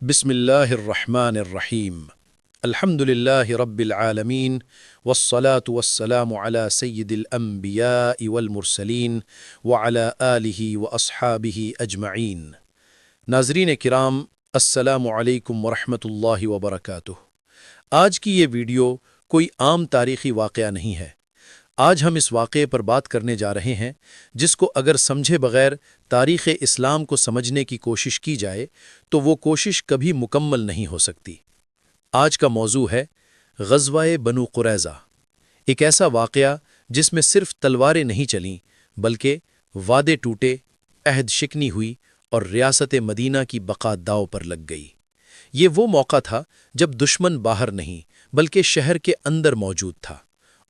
بسم اللہ الرحمن الرحیم الحمد للہ رب العالمین والصلاة والسلام علی سید الانبیاء والمرسلین وعلی آلہ واصحابہ اجمعین۔ ناظرین کرام، السلام علیکم ورحمۃ اللہ وبرکاتہ۔ آج کی یہ ویڈیو کوئی عام تاریخی واقعہ نہیں ہے۔ آج ہم اس واقعے پر بات کرنے جا رہے ہیں جس کو اگر سمجھے بغیر تاریخ اسلام کو سمجھنے کی کوشش کی جائے تو وہ کوشش کبھی مکمل نہیں ہو سکتی۔ آج کا موضوع ہے غزوہ بنو قریظہ، ایک ایسا واقعہ جس میں صرف تلواریں نہیں چلیں بلکہ وعدے ٹوٹے، عہد شکنی ہوئی اور ریاست مدینہ کی بقا داؤ پر لگ گئی۔ یہ وہ موقع تھا جب دشمن باہر نہیں بلکہ شہر کے اندر موجود تھا،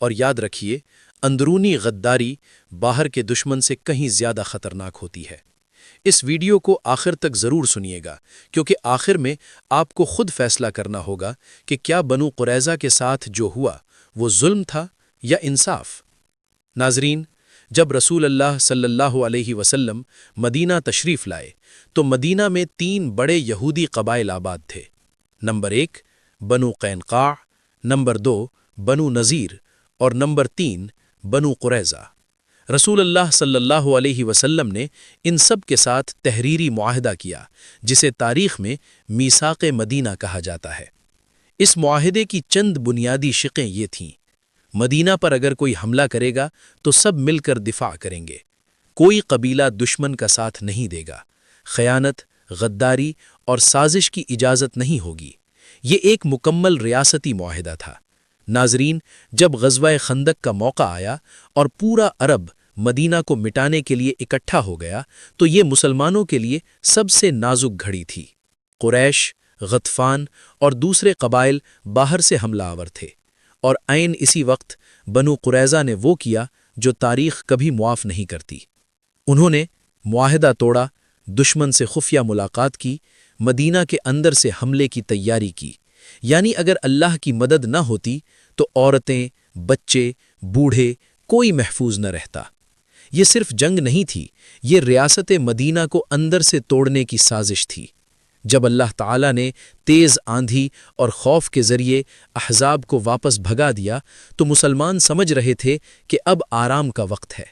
اور یاد رکھیے اندرونی غداری باہر کے دشمن سے کہیں زیادہ خطرناک ہوتی ہے۔ اس ویڈیو کو آخر تک ضرور سنیے گا، کیونکہ آخر میں آپ کو خود فیصلہ کرنا ہوگا کہ کیا بنو قریظہ کے ساتھ جو ہوا وہ ظلم تھا یا انصاف۔ ناظرین، جب رسول اللہ صلی اللہ علیہ وسلم مدینہ تشریف لائے تو مدینہ میں 3 بڑے یہودی قبائل آباد تھے۔ نمبر 1 بنو قینقاع، نمبر 2 بنو نذیر اور نمبر 3 بنو قریظہ۔ رسول اللہ صلی اللہ علیہ وسلم نے ان سب کے ساتھ تحریری معاہدہ کیا جسے تاریخ میں میثاق مدینہ کہا جاتا ہے۔ اس معاہدے کی چند بنیادی شقیں یہ تھیں: مدینہ پر اگر کوئی حملہ کرے گا تو سب مل کر دفاع کریں گے، کوئی قبیلہ دشمن کا ساتھ نہیں دے گا، خیانت، غداری اور سازش کی اجازت نہیں ہوگی۔ یہ ایک مکمل ریاستی معاہدہ تھا۔ ناظرین، جب غزوہ خندق کا موقع آیا اور پورا عرب مدینہ کو مٹانے کے لیے اکٹھا ہو گیا تو یہ مسلمانوں کے لیے سب سے نازک گھڑی تھی۔ قریش، غطفان اور دوسرے قبائل باہر سے حملہ آور تھے، اور عین اسی وقت بنو قریظہ نے وہ کیا جو تاریخ کبھی معاف نہیں کرتی۔ انہوں نے معاہدہ توڑا، دشمن سے خفیہ ملاقات کی، مدینہ کے اندر سے حملے کی تیاری کی۔ یعنی اگر اللہ کی مدد نہ ہوتی تو عورتیں، بچے، بوڑھے، کوئی محفوظ نہ رہتا۔ یہ صرف جنگ نہیں تھی، یہ ریاست مدینہ کو اندر سے توڑنے کی سازش تھی۔ جب اللہ تعالیٰ نے تیز آندھی اور خوف کے ذریعے احزاب کو واپس بھگا دیا تو مسلمان سمجھ رہے تھے کہ اب آرام کا وقت ہے،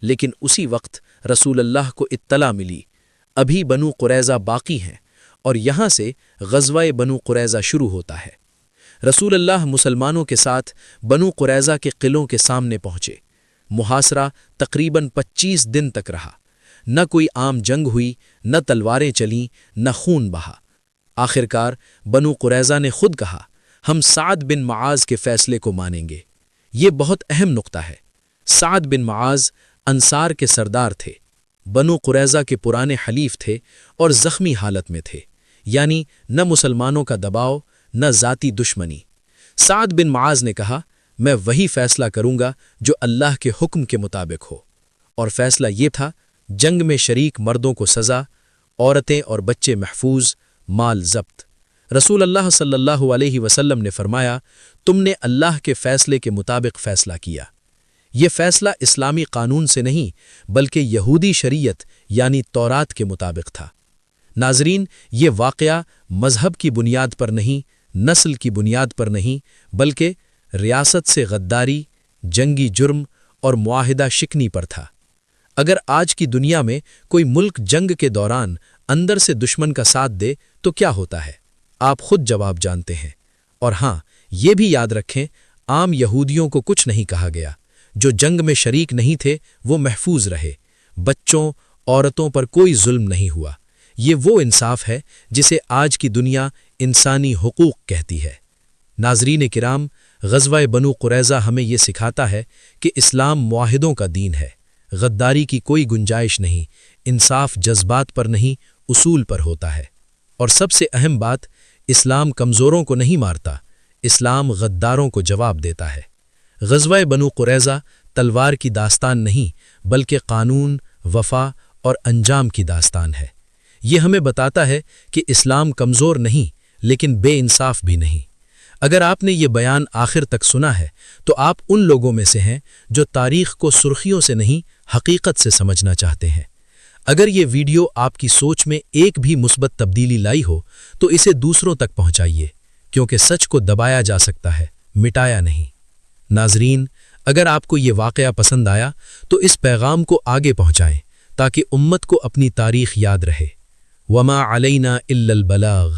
لیکن اسی وقت رسول اللہ کو اطلاع ملی ابھی بنو قریظہ باقی ہیں، اور یہاں سے غزوہ بنو قریظہ شروع ہوتا ہے۔ رسول اللہ مسلمانوں کے ساتھ بنو قریظہ کے قلعوں کے سامنے پہنچے۔ محاصرہ تقریباً 25 دن تک رہا۔ نہ کوئی عام جنگ ہوئی، نہ تلواریں چلیں، نہ خون بہا۔ آخرکار بنو قریظہ نے خود کہا، ہم سعد بن معاذ کے فیصلے کو مانیں گے۔ یہ بہت اہم نقطہ ہے۔ سعد بن معاذ انصار کے سردار تھے، بنو قریظہ کے پرانے حلیف تھے اور زخمی حالت میں تھے، یعنی نہ مسلمانوں کا دباؤ نہ ذاتی دشمنی۔ سعد بن معاذ نے کہا، میں وہی فیصلہ کروں گا جو اللہ کے حکم کے مطابق ہو، اور فیصلہ یہ تھا جنگ میں شریک مردوں کو سزا، عورتیں اور بچے محفوظ، مال ضبط۔ رسول اللہ صلی اللہ علیہ وسلم نے فرمایا، تم نے اللہ کے فیصلے کے مطابق فیصلہ کیا۔ یہ فیصلہ اسلامی قانون سے نہیں بلکہ یہودی شریعت یعنی تورات کے مطابق تھا۔ ناظرین، یہ واقعہ مذہب کی بنیاد پر نہیں، نسل کی بنیاد پر نہیں، بلکہ ریاست سے غداری، جنگی جرم اور معاہدہ شکنی پر تھا۔ اگر آج کی دنیا میں کوئی ملک جنگ کے دوران اندر سے دشمن کا ساتھ دے تو کیا ہوتا ہے؟ آپ خود جواب جانتے ہیں۔ اور ہاں، یہ بھی یاد رکھیں، عام یہودیوں کو کچھ نہیں کہا گیا۔ جو جنگ میں شریک نہیں تھے وہ محفوظ رہے، بچوں، عورتوں پر کوئی ظلم نہیں ہوا۔ یہ وہ انصاف ہے جسے آج کی دنیا انسانی حقوق کہتی ہے۔ ناظرین کرام، غزوہ بنو قریظہ ہمیں یہ سکھاتا ہے کہ اسلام معاہدوں کا دین ہے۔ غداری کی کوئی گنجائش نہیں، انصاف جذبات پر نہیں، اصول پر ہوتا ہے۔ اور سب سے اہم بات، اسلام کمزوروں کو نہیں مارتا، اسلام غداروں کو جواب دیتا ہے۔ غزوہ بنو قریظہ تلوار کی داستان نہیں بلکہ قانون، وفا اور انجام کی داستان ہے۔ یہ ہمیں بتاتا ہے کہ اسلام کمزور نہیں لیکن بے انصاف بھی نہیں۔ اگر آپ نے یہ بیان آخر تک سنا ہے تو آپ ان لوگوں میں سے ہیں جو تاریخ کو سرخیوں سے نہیں حقیقت سے سمجھنا چاہتے ہیں۔ اگر یہ ویڈیو آپ کی سوچ میں ایک بھی مثبت تبدیلی لائی ہو تو اسے دوسروں تک پہنچائیے، کیونکہ سچ کو دبایا جا سکتا ہے، مٹایا نہیں۔ ناظرین، اگر آپ کو یہ واقعہ پسند آیا تو اس پیغام کو آگے پہنچائیں تاکہ امت کو اپنی تاریخ یاد رہے۔ وما علینا الا البلاغ۔